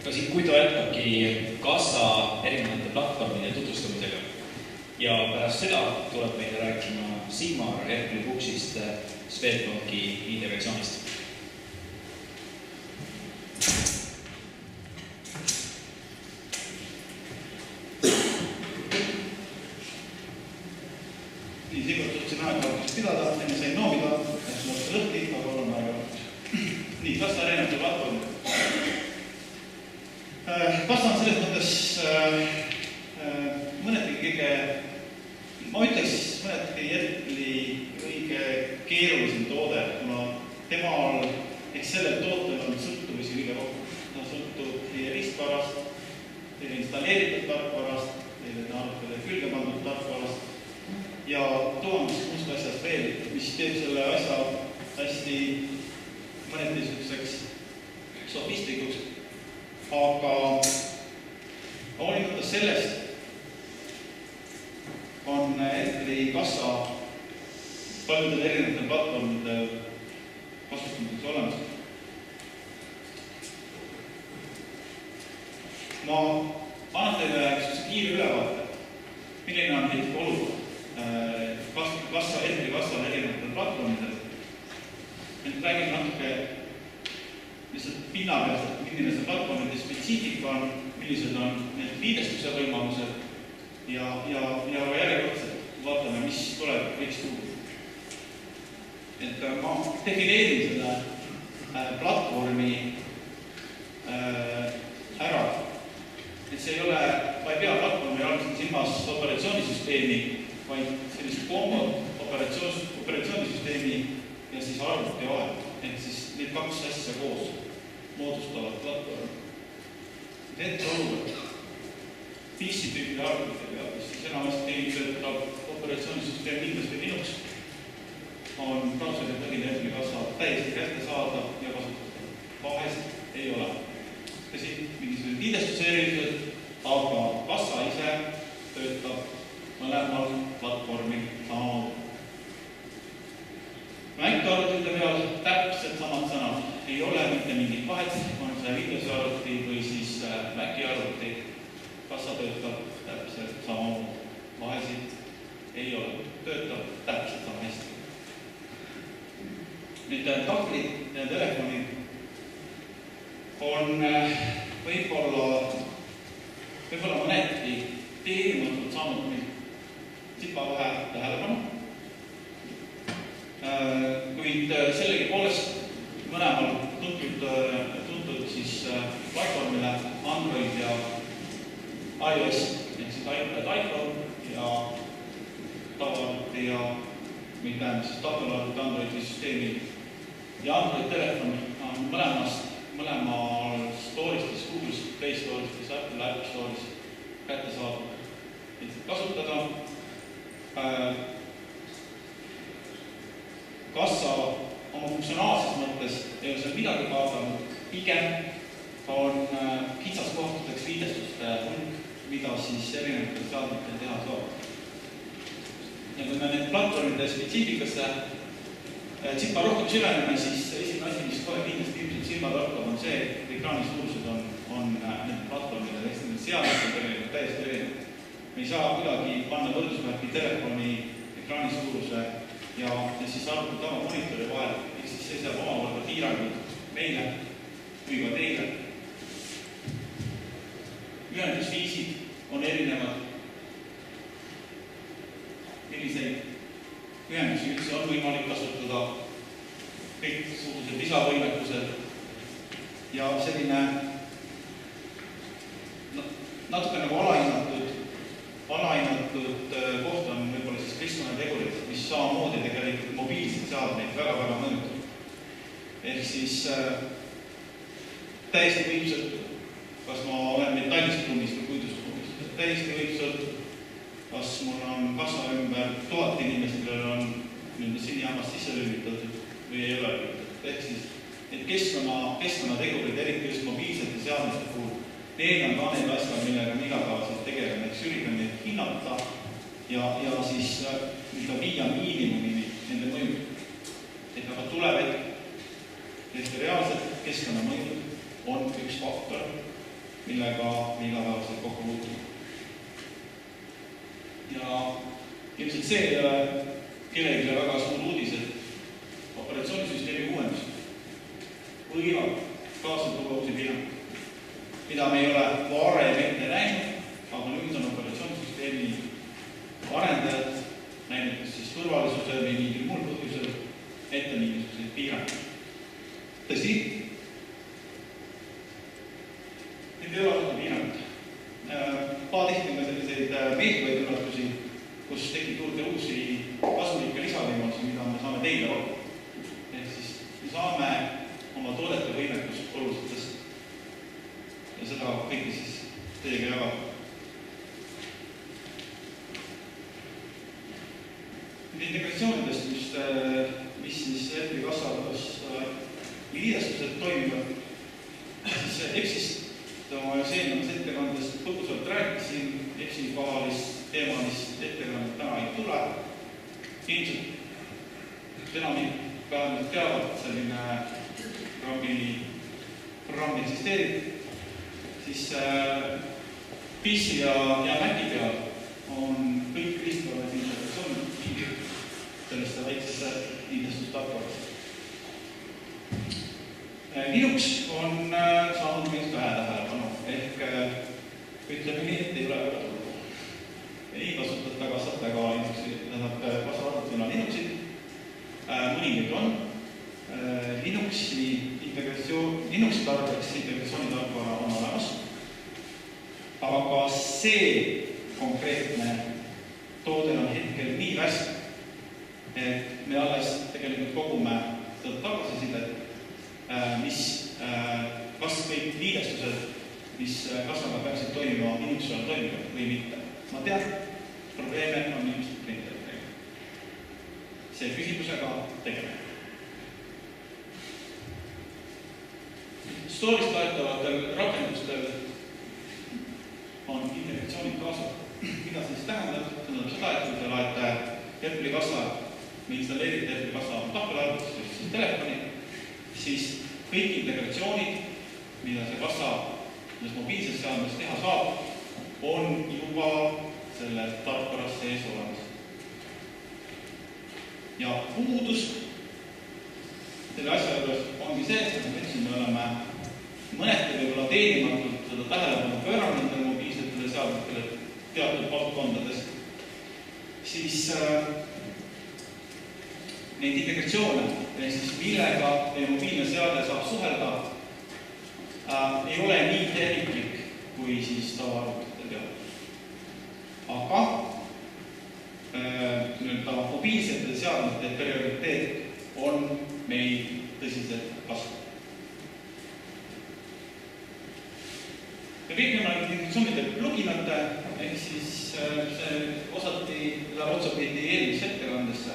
Ka siit Kuidu jätkabki kassa erinevate platvormide tutvustamisega. Ja pärast seda tuleb meile rääkima Sigmar Herkli Puksist Swedbanki integratsioonist. Nii, Sigmar suhtsin aega pidada, enne sain noomida, et mõttes lõhti, aga olen aega. Nii, kassa erinevate platvormid. Kassa on selles mõttes mõnedki kõige, ma ütleks mõnedki Herkli kõige keerulisem toode, kuna temal, eks sellel tootel on sõltuvusi kõige rohkem. Ta sõltub teie ristvarast, teile installeeritud tarkvarast, teile külge pandud tarkvarast ja tuhandest muust asjast veel, mis teeb selle asja hästi mõneti selliseks sofistikuks. Aga hoolimata sellest on Herkli kassa paljudel erinevatel platvormide kasutamiseks olemas. Ma annan teile kiire ülevaate, milline on hetke olukord Herkli kassa erinevatel platvormidel. Nüüd räägime natuke lihtsalt pinnapealt, milline see platvormide spetsiifika on, millised on need liidestuse võimalused ja järjekordselt vaatame, mis tuleb võiks tuua. Et ma defineerin selle platvormi ära. Et see ei ole, ma ei pea platvormi algselt silmas operatsioonisüsteemi, vaid sellist kombo operatsioonisüsteemi ja siis arvuti vahel. Ehk siis need kaks asja koos moodustavad platvormi. Hetke olukord PC-tüüpi arvuti peal, mis enamasti töötab operatsioonisüsteem Windows või Linux, on brauseri põhine Herkli kassa täiesti kättesaadav ja kasutatav. Vahest ei ole. Tõsi, mingisugused liidestuse erilised, aga kassa ise töötab mõlemal platvormi samamoodi. Mac-arvutite peal täpselt samad sõnad. Ei ole mitte mingit vahet, on see Windowsi arvuti või siis Maci arvuti. Kassa töötab täpselt samamoodi. Vahesid ei ole. Töötab täpselt sama hästi. Nüüd taklid ja telefonid on võib-olla mõneti teenimatult saanud meil tipa vähe tähelepanu. Kuid sellegi poolest mõlemal tuntud siis platvormile Android ja iOS, ehk siis iPad, iPhone ja tavaarvuti ja Androidi süsteemi ja Android telefon on mõlemal store'is, Google'is, Play Store'is, Apple App Store'is kätte saab kasutada. Kassa oma funktsionaalses mõttes ei ole seal midagi kaotanud, pigem on kitsaskohtadeks liidestuste hulk, mida siis erinevatel seadmetel teha saab. Ja kui me need platvormide spetsiifikasse tsipa rohkem süveneme, siis esimene asi, mis kohe kindlasti ilmselt silma torkab, on see, et ekraani suurused on need platvormide seadmetel tegelikult täiesti erinevad. Me ei saa kuidagi panna võrdusmärki telefoni ekraani suuruse ja siis arvuti tava monitori vahel, ehk siis see seab omakorda piirangud meile kui ka teile. Ühendusviisid on erinevad. Milliseid ühendusi üldse on võimalik kasutada, kõiksugused lisavõimekused ja selline natuke nagu alahinnatud koht on võib-olla siis keskkonnategurid, mis samamoodi tegelikult mobiilseid seadmeid väga mõjutab. Ehk siis täiesti võib sõltuda, kas ma olen metallist ruumis või puidust ruumis. Täiesti võib sõltuda, kas mul on kassa ümber 1000 inimesed, kellel on sinijaamas sisse lülitatud või ei ole lülitatud. Ehk siis need keskkonnategurid, eriti just mobiilsete seadmete puhul, need on ka need asjad, millega me igapäevaselt tegeleme, eks üritan neid hinnata ja siis viia miinimumini nende mõju. Et aga tuleb, et reaalselt keskkonnamõju on üks faktor, millega me igapäevaselt kokku puutume. Ja ilmselt see ei ole kellelegi väga suur uudis, et operatsioonisüsteemi uuendus võivad kaasa tuua uusi piiranguid, mida me ei ole varem ette näinud, aga nüüd on operatsioonisüsteemi arendajad näinud siis turvalisuse või mingil muul põhjusel ette mingisuguseid piiranguid. Tõsi? Need ei ole ausalt piirangud. Paatihti on ka selliseid meeldivaid üllatusi, kus tekib juurde uusi kasulikke lisavõimalusi, mida me saame teile olla. Ehk siis me saame oma toodete võimekust oluliselt tõsta. Ja seda kõike siis teiega jagada. Integratsioonidest, mis siis EPI kasvatas liidestused toimivad, siis EPSist oma eelnevas ettekandes põgusalt rääkisin, EPSi kohalist teemalist ettekannet täna ei tule. Ilmselt enamik teavad, et selline programm eksisteerib, siis PIS-i ja Maci peal on kõik riistvarad integratsioonid selliste väiksesse liidestustarkvarast. Linux on saanud meist vähe tähelepanu, ehk ütleme nii, et ei ole väga turgu. Ei kasutata kasvataga Linuxi, kasvatatuna Linuxit. Mõningaid on. Linuxi tarbeks integratsiooni tarkvara on olemas. Aga see konkreetne toode on hetkel nii värske, et me alles tegelikult kogume seda tagasisidet, kas kõik liidestused, mis kasvaga peaksid toimima, Linuxi on toimivad või mitte. Ma tean, probleeme on ilmselt printidega. See küsimusega tegeleme. Stories toetavatel rakendustel on integratsioonid kaasad. Mida see siis tähendab? Tähendab seda, et kui te laete EPI kassa, me installeerite EPI kassa tahvelarvutis, siis telefoni, siis kõik integratsioonid, mida see kassa mobiilses seadmes teha saab, on juba selle tarkvaras sees olemas. Ja puudus selle asja juures ongi see, et me oleme mõneti võib-olla teenimatult seda tähelepanu pööranud mobiilsetele seadmetele teatud valdkondades, siis neid integratsioone, siis millega meie mobiilne seade saab suhelda, ei ole nii terviklik kui siis tavaarvutite peal. Aga mobiilsete seadmete prioriteet on meil tõsiselt kasvanud. Ja kõik nemad integratsioonide pluginate, ehk siis see osati otsapidi eelmise ettekandesse,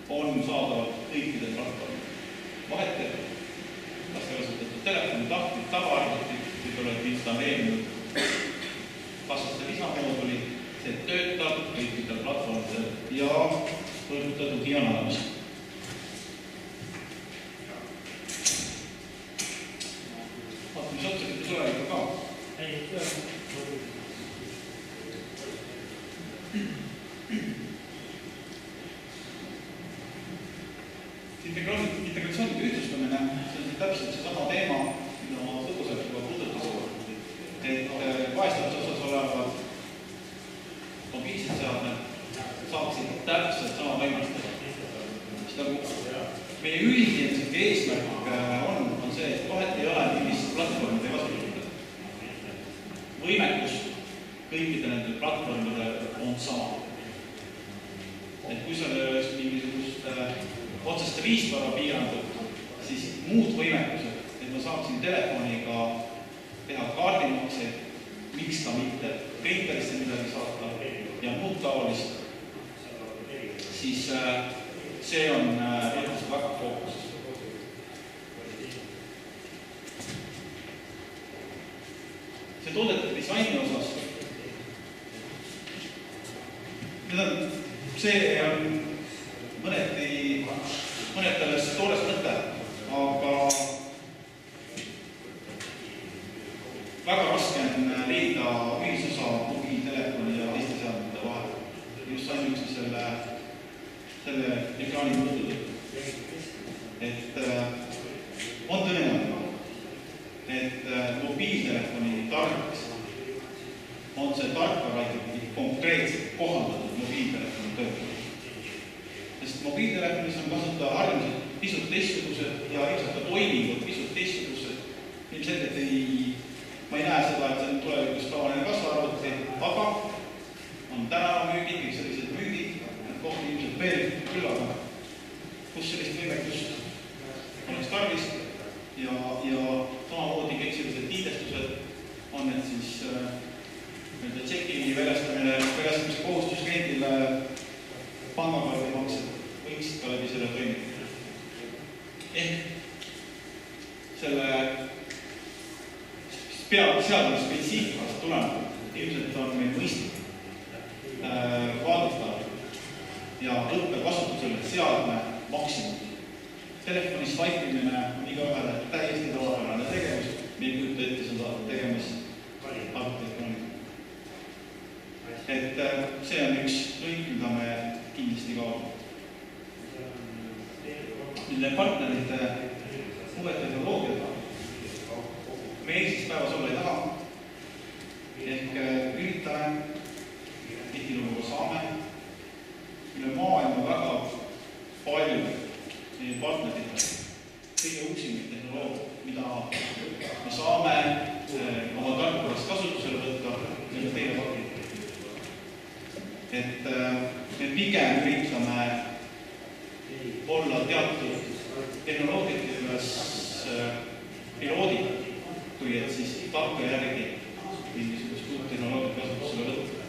on saadavad kõikidel platvormidel. Vahet, kas te kasutatud telefoni, tahtid, tavaarvutit, kui te olete installeerinud kasvaste lisamooduli, see töötab kõikidel platvormidel ja võrguta tugi on olemas. Mis otsakite tulevikku ka? Integratsioonide ühtlustamine, see on täpselt see sama teema, mida ma põgusalt juba puudutasin, et vaestamise osas olevad mobiilsed seadmed saaksid täpselt sama võimalustada. Meie üldine eesmärk on see, et vahet ei ole, millist platvormi te kasutate. Võimekus kõikide nende platvormide on sama. Et kui seal ei oleks mingisugust otsest riistvara piirangut, siis muud võimekused, et ma saaksin telefoniga teha kaardimakseid, miks ka mitte printerisse midagi saata ja muud taolist, siis see on eeldus väga fookuses. See toodete disaini osas, see on mõnetele toores mõte, aga ühisosa mobiiltelefoni ja teiste seadmete vahel. Just ainuüksi selle ekraani puudu. Et on tõenäoline, et mobiiltelefoni tarvis on see tarkvara ikkagi konkreetselt kohandatud mobiiltelefoni töötada. Sest mobiiltelefonis on kasutada harjumused pisut teistsugused ja ilmselt ka toimingud pisut teistsugused. Ilmselgelt ma ei näe seda, et see on tulevikus tavaline kasvaarvuti, aga on tänavamüügid, kõik sellised müügid, need kohti ilmselt veel küllaga, kus sellist võimekust oleks tarvis ja samamoodi kõik sellised liidestused on need siis tšeki väljastamise kohustus kliendile pangakaardimaksed võiksid ka läbi selle toimida. Ehk selle seadme spetsiifikast tulenevalt ilmselt on meil mõistlik vaadata ja õppe kasutusele seadme maksimum. Telefonis vaipimine on igaühele täiesti tavapärane tegevus, me ei kujuta ette seda tegemas arvutelefoniga. Et see on üks lõik, mida me kindlasti kaalume. Nende partnerite uue tehnoloogiaga me Eestis päevas olla ei taha. Ehk üritame, tihtilugu saame üle maailma väga palju meie partneritele kõige uusimid tehnoloogiad, mida me saame oma tarkvarast kasutusele võtta ja teile pakkuda. Et me pigem üritame olla teatud tehnoloogiate üles piloodid, kui et siis tarka järgi mingisugust uut tehnoloogiat kasutusele võtta.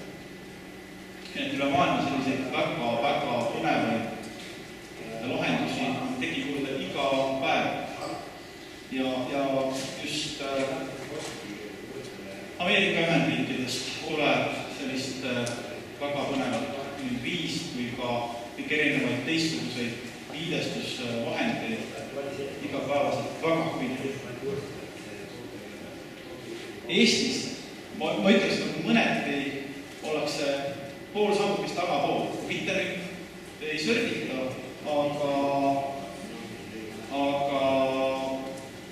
Et üle maailma selliseid väga põnevaid lahendusi tegi kuulda iga päev. Ja just Ameerika Ühendriikidest tuleb sellist väga põnevat viis või ka kõik erinevaid teistsuguseid liidestusvahendeid igapäevaselt väga huvitav. Eestis, ma ütleks, et mõneti ollakse pool sammukist tagapool, mitte nüüd ei sõrgita, aga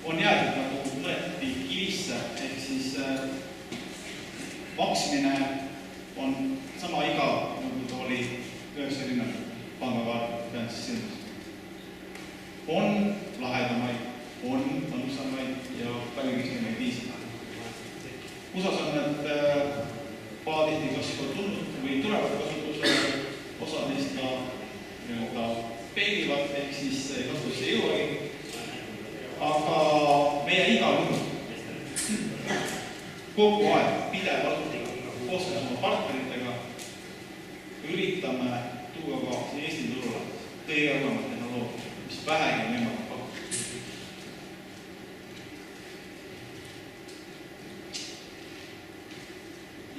on jäädud nagu mõneti kivisse, ehk siis maksmine on sama igav, nagu ta oli 90 pangakaart peaks silmas. On lahedamaid, on mõnusamaid ja palju kiskemaid viisi. USAs on need paadihti kas tulnud või tulevad kasutusele, osa neist ka peilivad, ehk siis kasutusse ei jõuagi. Aga meie igal juhul kogu aeg pidevalt koos oma partneritega üritame tuua ka Eesti turule kõige õugemat tehnoloogiat, mis vähegi on võimalik pakkuda.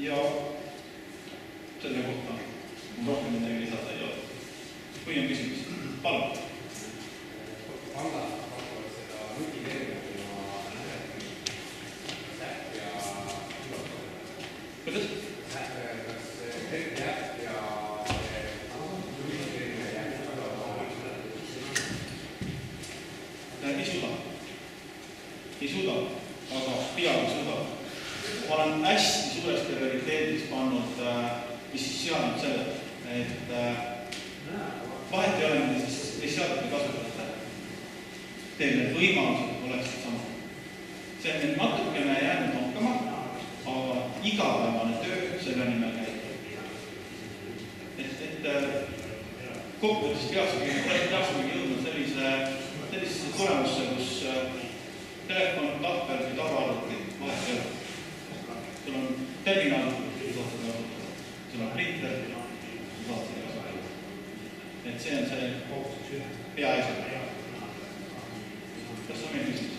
Ja selle kohta rohkem midagi lisada ei ole. Kui on küsimus, palun. Pangad pakuvad seda nutiterminalina äpp ja kuidas? Kas äpp ja nutiterminali äpp ei suuda, aga peaaegu suuda. Ma olen hästi suurest prioriteedis pannud, mis siis seadnud selle, et vahet ei ole, mida siis seadete kasutajate. Teil need võimalused oleksid sama. See on nüüd natukene jäänud nokkama, aga igapäevane töö selle nimel käib. Et kokkuvõttes peaksimegi jõudma sellisesse tulemusse, kus telefon, tahvel või tavaarvuti vahet ei ole. Sul on terminal, sul on printer, saad seda kasutada. Et see on see peaeesmärk. Kas on meil küsimus?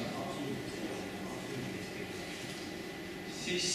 Siis